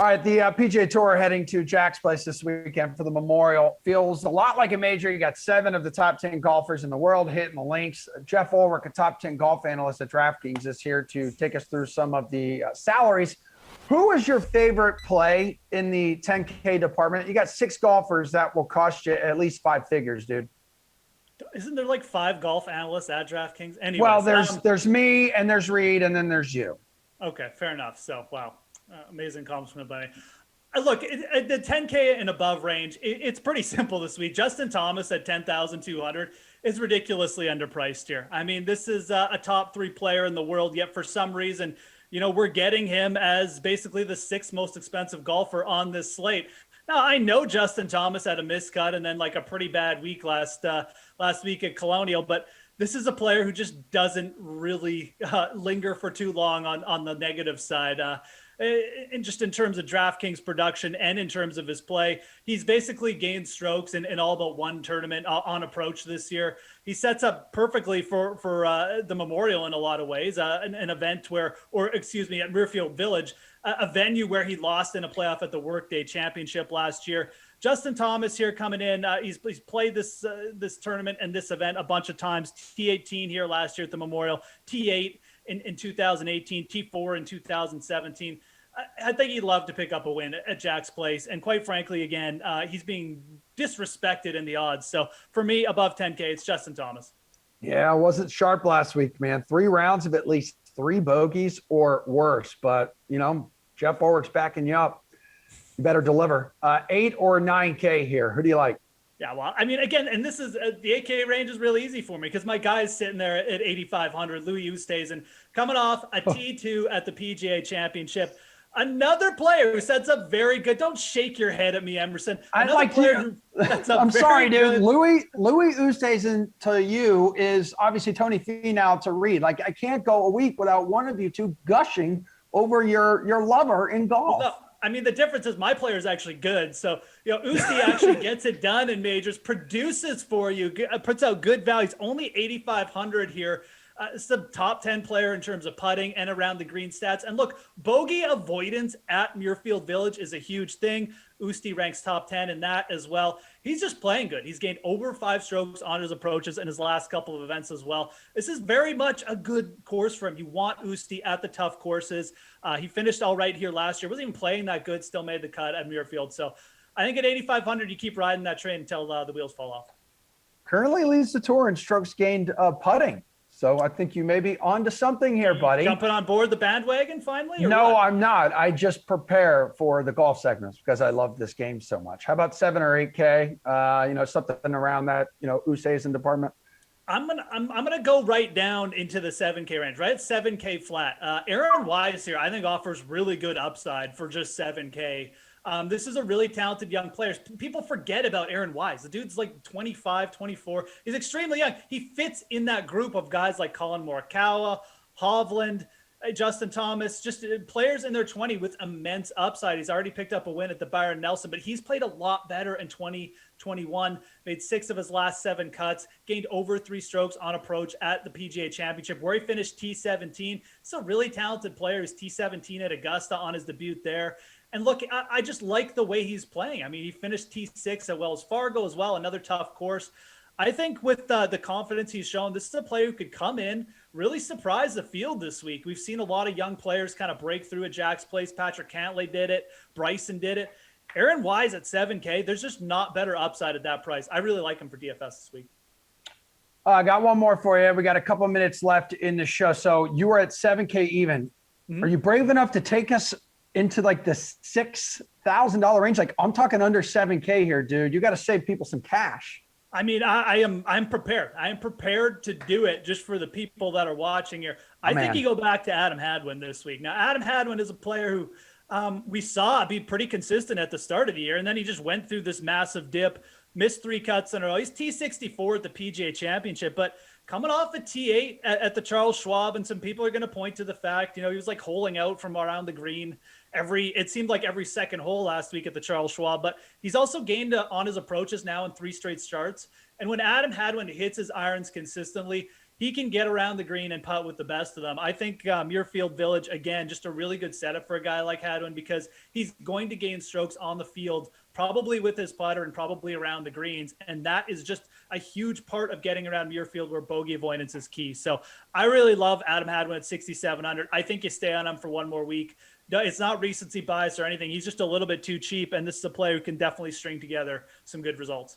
All right, the PGA Tour heading to Jack's Place this weekend for the Memorial. Feels a lot like a major. You got 7 of the top 10 golfers in the world hitting the links. Geoff Ulrich, a top 10 golf analyst at DraftKings, is here to take us through some of the salaries. Who is your favorite play in the 10K department? You got 6 golfers that will cost you at least 5 figures, dude. Isn't there like 5 golf analysts at DraftKings? Anyways, well, there's me and there's Reed and then there's you. Okay, fair enough. So, wow. Amazing compliment, buddy. Look, the 10K and above range, it's pretty simple this week. Justin Thomas at 10,200 is ridiculously underpriced here. I mean, this is a top 3 player in the world, yet for some reason, we're getting him as basically the 6th most expensive golfer on this slate. Now, I know Justin Thomas had a miscut and then like a pretty bad week last week at Colonial, but this is a player who just doesn't really linger for too long on the negative side. And just in terms of DraftKings production and in terms of his play, he's basically gained strokes in all but one tournament on approach this year. He sets up perfectly for the Memorial in a lot of ways, an event at Muirfield Village, a venue where he lost in a playoff at the Workday Championship last year. Justin Thomas here coming in. He's played this tournament and this event a bunch of times. T18 here last year at the Memorial, T8 in 2018, T4 in 2017. I think he'd love to pick up a win at Jack's Place. And quite frankly, again, he's being disrespected in the odds. So for me, above 10K, it's Justin Thomas. Yeah, I wasn't sharp last week, man. 3 rounds of at least 3 bogeys or worse. But, Geoff Ulrich's backing you up. You better deliver. 8 or 9K here. Who do you like? Yeah, well, I mean, again, and this is the 8K range is really easy for me because my guy's sitting there at 8,500, Louis Oosthuizen, coming off a T2 at the PGA Championship. Another player who sets up very good. Don't shake your head at me, Emerson. I'd like to. I'm sorry, dude. Louis Oosthuizen to you is obviously Tony Finau to Reed. Like, I can't go a week without one of you two gushing over your lover in golf. Well, no. I mean, the difference is my player is actually good. So, Usti actually gets it done in majors, produces for you, puts out good values. Only 8,500 here. It's the top 10 player in terms of putting and around the green stats. And look, bogey avoidance at Muirfield Village is a huge thing. Usti ranks top 10 in that as well. He's just playing good. He's gained over 5 strokes on his approaches in his last couple of events as well. This is very much a good course for him. You want Usti at the tough courses. He finished all right here last year. Wasn't even playing that good. Still made the cut at Muirfield. So I think at 8,500, you keep riding that train until the wheels fall off. Currently leads the tour in strokes gained putting. So I think you may be onto something here, buddy. Jumping on board the bandwagon finally? No, I'm not. I just prepare for the golf segments because I love this game so much. How about 7 or 8K? Something around that, Oosthuizen department. I'm gonna go right down into the 7K range, right? 7K flat. Aaron Wise here, I think offers really good upside for just 7K. This is a really talented young player. People forget about Aaron Wise. The dude's like 25, 24. He's extremely young. He fits in that group of guys like Colin Morikawa, Hovland, Justin Thomas, just players in their 20 with immense upside. He's already picked up a win at the Byron Nelson, but he's played a lot better in 2021, made 6 of his last 7 cuts, gained over 3 strokes on approach at the PGA Championship where he finished T17. He's a really talented player. He's T17 at Augusta on his debut there. And look, I just like the way he's playing. I mean, he finished T6 at Wells Fargo as well, another tough course. I think with the confidence he's shown, this is a player who could come in, really surprise the field this week. We've seen a lot of young players kind of break through at Jack's Place. Patrick Cantlay did it. Bryson did it. Aaron Wise at 7K, there's just not better upside at that price. I really like him for DFS this week. I got one more for you. We got a couple minutes left in the show. So you were at 7K even. Mm-hmm. Are you brave enough to take us into like the $6,000 range? Like, I'm talking under 7K here, dude. You got to save people some cash. I mean, I'm prepared. I am prepared to do it just for the people that are watching here. I think you go back to Adam Hadwin this week. Now, Adam Hadwin is a player who we saw be pretty consistent at the start of the year, and then he just went through this massive dip, missed 3 cuts in a row. He's T64 at the PGA Championship, but coming off a T8 at the Charles Schwab, and some people are going to point to the fact, he was like holing out from around the green it seemed like every second hole last week at the Charles Schwab, but he's also gained on his approaches now in 3 straight starts. And when Adam Hadwin hits his irons consistently, he can get around the green and putt with the best of them. I think Muirfield Village, again, just a really good setup for a guy like Hadwin, because he's going to gain strokes on the field, probably with his putter and probably around the greens. And that is just a huge part of getting around Muirfield, where bogey avoidance is key. So I really love Adam Hadwin at 6,700. I think you stay on him for one more week. No, it's not recency bias or anything. He's just a little bit too cheap, and this is a player who can definitely string together some good results.